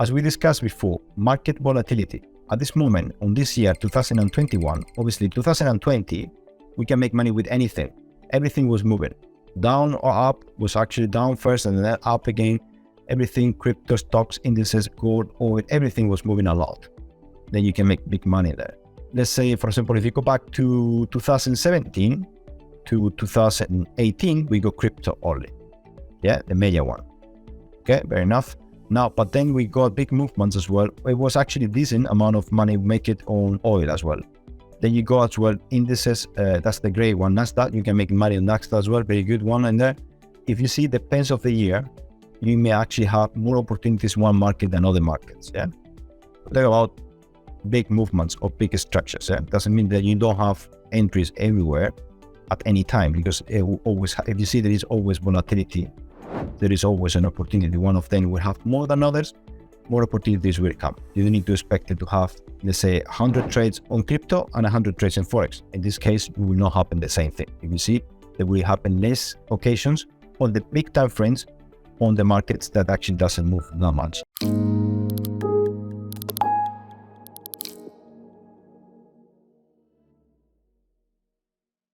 As we discussed before, market volatility. At this moment, on this year, 2021, obviously 2020, we can make money with anything. Everything was moving. Down or up, was actually down first and then up again. Everything, crypto, stocks, indices, gold, oil, everything was moving a lot. Then you can make big money there. Let's say, for example, if you go back to 2017 to 2018, we go crypto only. Yeah, the major one. Okay, fair enough. Now, but then we got big movements as well. It was actually decent amount of money make it on oil as well. Then you go as well indices, that's the gray one, NASDAQ. You can make money on NASDAQ as well, very good one in there. If you see, depends of the year, you may actually have more opportunities in one market than other markets. Yeah, talk about big movements or big structures. Yeah, doesn't mean that you don't have entries everywhere at any time, because it will always if you see there is always volatility, there is always an opportunity. One of them will have more than others, more opportunities will come. You don't need to expect it to have, let's say, 100 trades on crypto and 100 trades in Forex. In this case, it will not happen the same thing. If you see, there will happen less occasions on the big time frames on the markets that actually doesn't move that much.